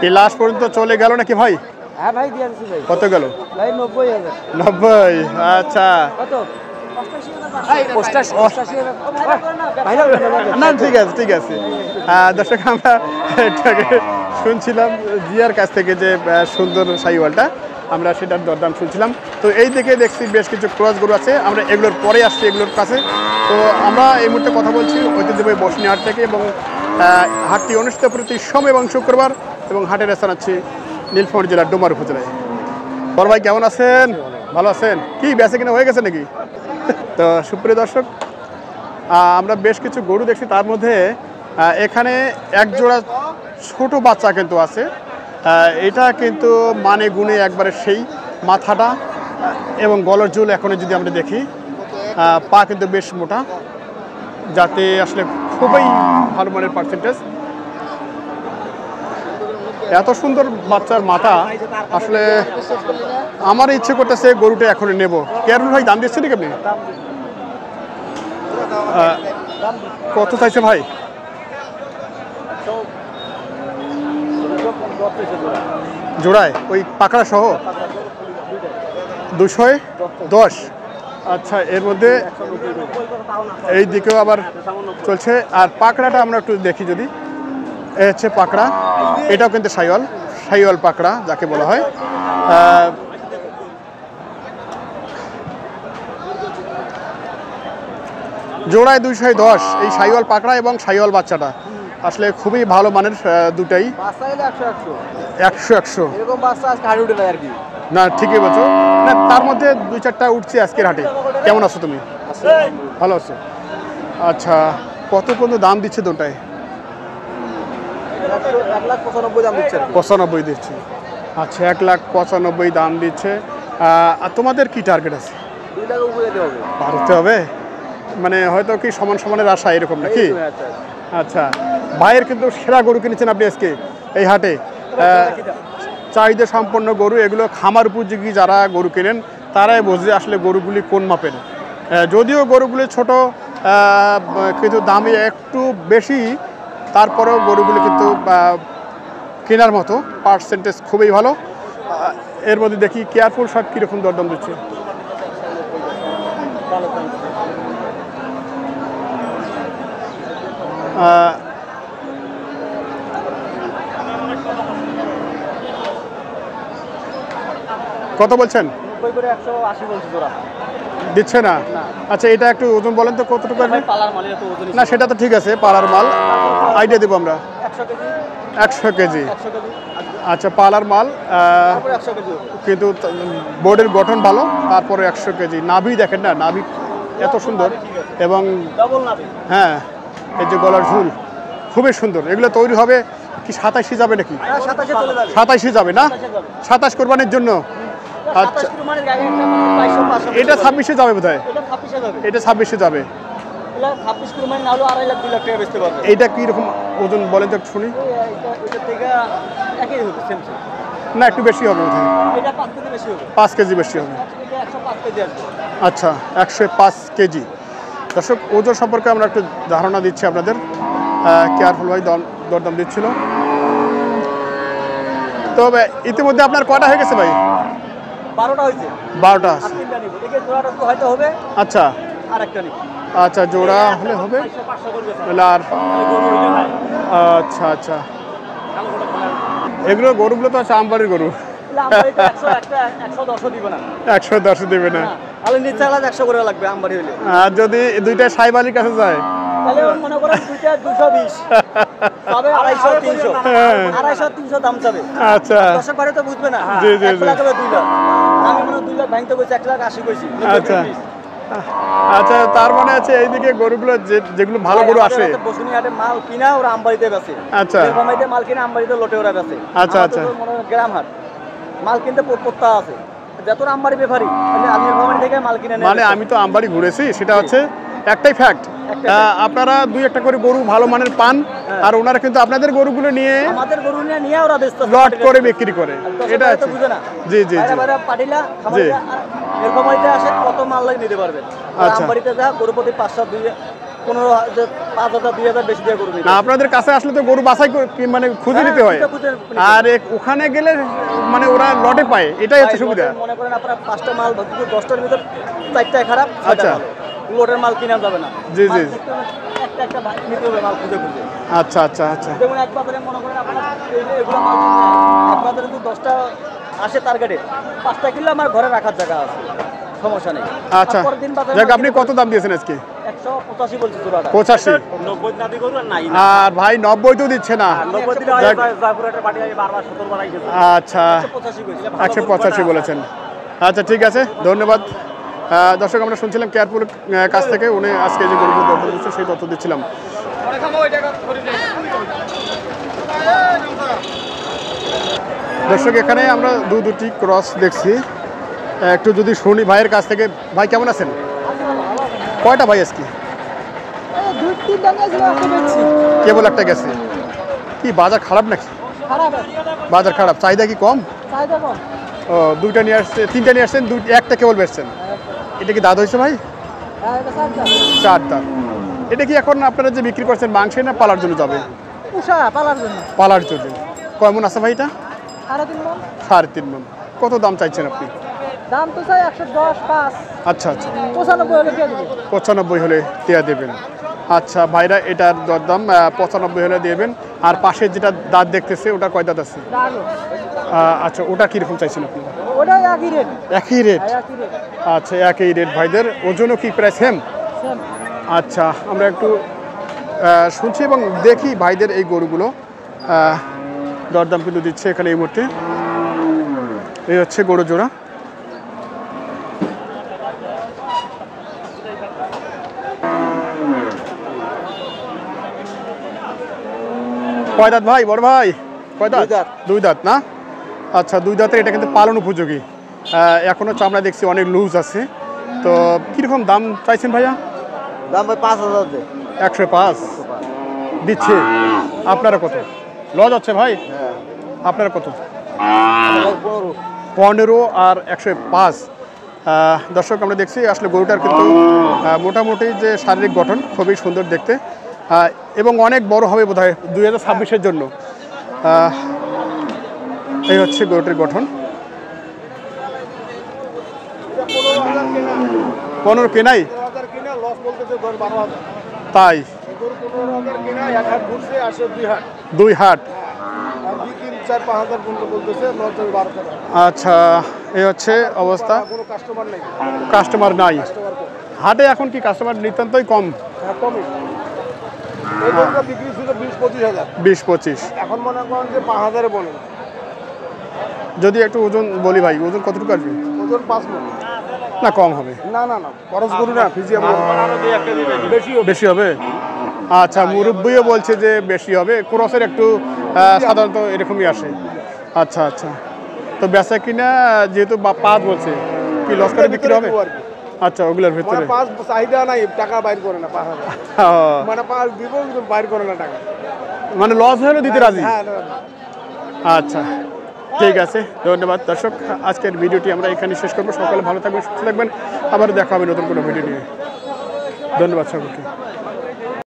এই লাস্ট পর্যন্ত চলে গেল নাকি ভাই? হ্যাঁ ভাই দিয়ে দিছি ভাই। কত গেল ভাই 90,000। 90? আচ্ছা কত? 88,000। না ঠিক আছে ঠিক আছে। দর্শক আমরা শুনছিলাম জিয়ার কাছ থেকে যে সুন্দর শাহিওয়ালটা, আমরা সেটার দরদাম শুনছিলাম। তো এই দিকে দেখছি বেশ কিছু ক্রস গরু আছে, আমরা এগুলোর পরে আসছি এগুলোর কাছে। তো আমরা এই মুহূর্তে কথা বলছি ঐতিহ্যবাহী বসনি হাট থেকে, এবং হাটটি অনুষ্ঠিত প্রতি সোম এবং শুক্রবার, এবং হাটের স্থান হচ্ছে নীলফামারী জেলার ডোমার উপজেলায়। বড় ভাই কেমন আছেন? ভালো আছেন? কি বেচা কিনা হয়ে গেছে নাকি? তো সুপ্রিয় দর্শক, আমরা বেশ কিছু গরু দেখছি, তার মধ্যে এখানে এক জোড়া ছোট বাচ্চা কিন্তু আছে। এটা কিন্তু মানে গুণে একবারে সেই মাথাটা এবং গলার ঝুল এখনই যদি আমরা দেখি, পা কিন্তু বেশ মোটা, যাতে আসলে খুবই ভালো মানের পার্সেন্টেজ। এত সুন্দর বাচ্চার মাথা, আসলে আমার ইচ্ছে করতেছে গরুটা এখনই নেব। কেরুল ভাই দাম দিচ্ছেন নাকি আপনি? কত চাইছে ভাই? জোড়ায় ওই পাকড়া সহ 210? আচ্ছা, এর মধ্যে এই দিকেও আবার চলছে। আর পাকড়াটা আমরা একটু দেখি যদি, এ হচ্ছে পাকড়া, এটাও কিন্তু শাহিওয়াল পাকড়া যাকে বলা হয়। জোড়ায় 210 এই শাহিওয়াল পাকড়া এবং শাহিওয়াল বাচ্চাটা, আসলে খুবই ভালো মানের দুটাই। 100 না ঠিকই বলছো, না তার মধ্যে 2-4টা উঠছে আজকের হাটে। কেমন আছো তুমি? ভালো আছো? আচ্ছা, কত পর্যন্ত দাম দিচ্ছে দুটায়? 95 দিচ্ছে। আচ্ছা, 1,95,000 দাম দিচ্ছে। আর তোমাদের কি টার্গেট আছে? 2 লাখ উপরে দিতে হবে। পারতে হবে, মানে হয়তো কি সমান সমানের আশা এরকম নাকি? আচ্ছা, ভাইয়ের কিন্তু সেরা গরু কিনেছেন আপনি আজকে এই হাটে। চাহিদা সম্পন্ন গরু, এগুলো খামার উপযোগী যারা গরু কেনেন তারাই বোঝে আসলে গরুগুলি কোন মাপের। যদিও গরুগুলি ছোট, কিন্তু দামে একটু বেশি, তারপরেও গরুগুলি কিন্তু কেনার মতো, পার্সেন্টেজ খুবই ভালো। এর মধ্যে দেখি কেয়ারফুল সব কীরকম দরদাম দিচ্ছে। কত বলছেন? দিচ্ছে না? আচ্ছা, এটা একটু ওজন বলেন তো কতটুকু? না সেটা তো ঠিক আছে, পালার মাল, আইডিয়া দেবো আমরা। 100 কেজি। আচ্ছা, পালার মাল, কিন্তু বোর্ডের গঠন ভালো, তারপরে 100 কেজি। নাভি দেখেন না, নাভি এত সুন্দর, এবং হ্যাঁ এই যে গলার ঝুল খুবই সুন্দর। এগুলো তৈরি হবে কি 27 যাবে নাকি? 27 যাবে না? 27 কোরবানির জন্য। আচ্ছা, এটা 26 যাবে বোধ হয়। এটা 26 যাবে। এইটা কি রকম ওজন বলেন তো শুনি? না একটু বেশি হবে বোধ হয়, 5 কেজি বেশি হবে। আচ্ছা, 105 কেজি। দর্শক, ওজন সম্পর্কে আমরা একটু ধারণা দিচ্ছি আপনাদের। কেয়ারফুল ভাই দরদাম দিচ্ছিল। তো ইতিমধ্যে আপনার কয়টা হয়ে গেছে ভাই? 12টা হয়েছে। 12টা। আচ্ছা আচ্ছা, জোড়া হলে হবে। আর আচ্ছা আচ্ছা, এগুলো গরুগুলো তো আছে আমবাড়ির গরু, 110 দিবে না। আর যদি দুইটা সাইবালির কাছে যায় তাহলে মনে করেন দুইটা 220 তবে 250-300 দাম যাবে। আচ্ছা, দর্শক বাড়ি তো বুঝবে না। জি জি 1 লাখ হবে 2 লাখ, আমি মনে 2 লাখ ভাঙতে কইছি, 1,80,000 কইছি। আচ্ছা আচ্ছা, তার মানে আছে এইদিকে গরুগুলো যেগুলো ভালো গরু আসে বসুনিহাটে মাল কিনা ওরা আমবাড়িতে বেচে। আচ্ছা, নীলফামারীতে মাল কিনা আমবাড়িতে লোটে ওরা বেচে। আচ্ছা আচ্ছা, গ্রাম হাট মাল কিনতে পড়তা আছে, যত আমবাড়ি ব্যাপারী নীলফামারী থেকে মাল কিনে নেয়। মানে আমি তো আমবাড়ি ঘুরেছি, সেটা হচ্ছে একটাই ফ্যাক্ট, আপনারা 2-1টা করে গরু ভালো মানের পান, আর ওনারা কিন্তু আপনাদের গরুগুলো নিয়ে আমাদের গরু নিয়ে ওরা ব্যস্ত লট করে বিক্রি করে। এটা আছে, বুঝে না। জি জি জি, পাটিলা নীলফামারীতে আসে কত মাল লাগে নিতে পারবেন। আমবাড়িতে যা গরু প্রতি 500 15,000 2,000 বেশি দিয়ে করবে না আপনাদের কাছে আসলে তো গরু বাছাই মানে খুঁজে নিতে হয়, আর ওখানে গেলে মানে ওরা লটে পায়, এটাই হচ্ছে সুবিধা। মনে করেন আপনার 5টা মাল 10টার ভিতর 4টায় খারাপ, আচ্ছা লোডের মাল কিনা যাবে না। জি জি একটা একটা নিতে হবে মাল খুঁজে খুঁজে। আচ্ছা আচ্ছা আচ্ছা যেমন এক বাজারে মনে করেন আপনার এগুলো মাল এক বাজারে যদি 10টা আসে টার্গেটে 5টা কিনলে আমার ঘরে রাখার জায়গা আছে, সমস্যা নেই। আচ্ছা যাক, আপনি কত দাম দিয়েছেন আজকে? 185 বলছি জোড়াটা। 85? 90 দাবি করুন আর নাই। আর ভাই 90 তো দিচ্ছে না। 90 দিলে হয় জয়পুরহাটের বাড়ি আমি বারবার 17 বাড়াই গেছি। আচ্ছা 185 কইছি। 185 বলেছেন। আচ্ছা ঠিক আছে, ধন্যবাদ। দর্শক আমরা শুনছিলাম কেয়ারপুর কাছ থেকে, উনি আজকে যে গরুগুলো দরদাম দিচ্ছে সেই তথ্য দিচ্ছিলাম। দর্শক এখানে আমরা দুটি ক্রস দেখছি, একটু যদি শুনি ভাইয়ের কাছ থেকে। ভাই কেমন আছেন? কয়টা ভাই আজকে? কেবল একটা গেছে। কি বাজার খারাপ নাকি? বাজার খারাপ, চাহিদা কি কম? ও দুইটা নিয়ে আসছে, তিনটা নিয়ে আসছেন, একটা কেবল বেচছেন। এটা কি দাঁত হয়েছে ভাই? 4 দাঁত। এটা কি এখন আপনারা যে বিক্রি করছেন মাংসে না পালার জন্য যাবে? পালার জন্য। কয় মন আছে ভাই এটা? 3.5 মন। কত দাম চাইছেন আপনি? দাম তো চাই 110 5। আচ্ছা আচ্ছা 95 হলে দিয়ে দেবেন। 95 হলে দেওয়া দেবেন। আচ্ছা ভাইরা এটার দরদাম 95 হলে দেবেন। আর পাশে যেটা দাঁত দেখতেছে ওটা কয় দাঁত আছে? আচ্ছা ওটা কীরকম চাইছেন আপনি? ওটা একই রেট। একই রেট? আচ্ছা একই রেট ভাইদের। ওজনও কি প্রায় সেম? আচ্ছা আমরা একটু শুনছি এবং দেখি ভাইদের এই গরুগুলো দরদাম কিন্তু দিচ্ছে এখানে এই মুহূর্তে। এই হচ্ছে গরু জোড়া। কয় দাঁত ভাই বড় ভাই? কয় দাঁত? 2 দাঁত না? আচ্ছা 2 দাঁতের। এটা কিন্তু পালন উপযোগী, এখনো চামড়া দেখছি অনেক লুজ আছে। তো কীরকম দাম চাইছেন ভাইয়া? দাম ভাই 5,000 দে। 105 দিচ্ছে। আপনারা কত লজ হচ্ছে ভাই? আপনারা কত? 15 আর 105। দর্শক আমরা দেখছি আসলে গরুটার কিন্তু মোটামুটি যে শারীরিক গঠন খুবই সুন্দর দেখতে, এবং অনেক বড় হবে বোধ হয় 2026-এর জন্য। এই হচ্ছে গরুটির গঠন। 15 কেনাই? তাই? 2 হাট। আচ্ছা এই হচ্ছে অবস্থা। কাস্টমার নাই হাটে এখন? কি কাস্টমার নিতান্তই কম? 20-25 এখন মনে করেন যে 5,000 বলেন। যদি একটু ওজন বলি ভাই, ওজন কতটুকু আসবে? ওজন 5 মণ না কম হবে? না না না খরচ করু না, ফিজিয়াম বেশি হবে। আচ্ছা মুরব্বিও বলছে যে বেশি হবে, ক্রসের একটু সাধারণত এরকমই আসে। আচ্ছা আচ্ছা তো বেচা কিনা যেহেতু 5 বলছে, কি লস করে বিক্রি হবে? আচ্ছা ওগুলোর ভিতরে চাহিদা নাই, টাকা বাইর করে না 5,000, মানে 5 দিব কিন্তু বাইর করে না টাকা, মানে লস হলেও দিতে রাজি। আচ্ছা ঠিক আছে, ধন্যবাদ। দর্শক আজকের ভিডিওটি আমরা এখানে শেষ করবো। সকালে ভালো থাকবেন, সুস্থ থাকবেন, আবার দেখা হবে নতুন কোনো ভিডিও নিয়ে। ধন্যবাদ সকলকে।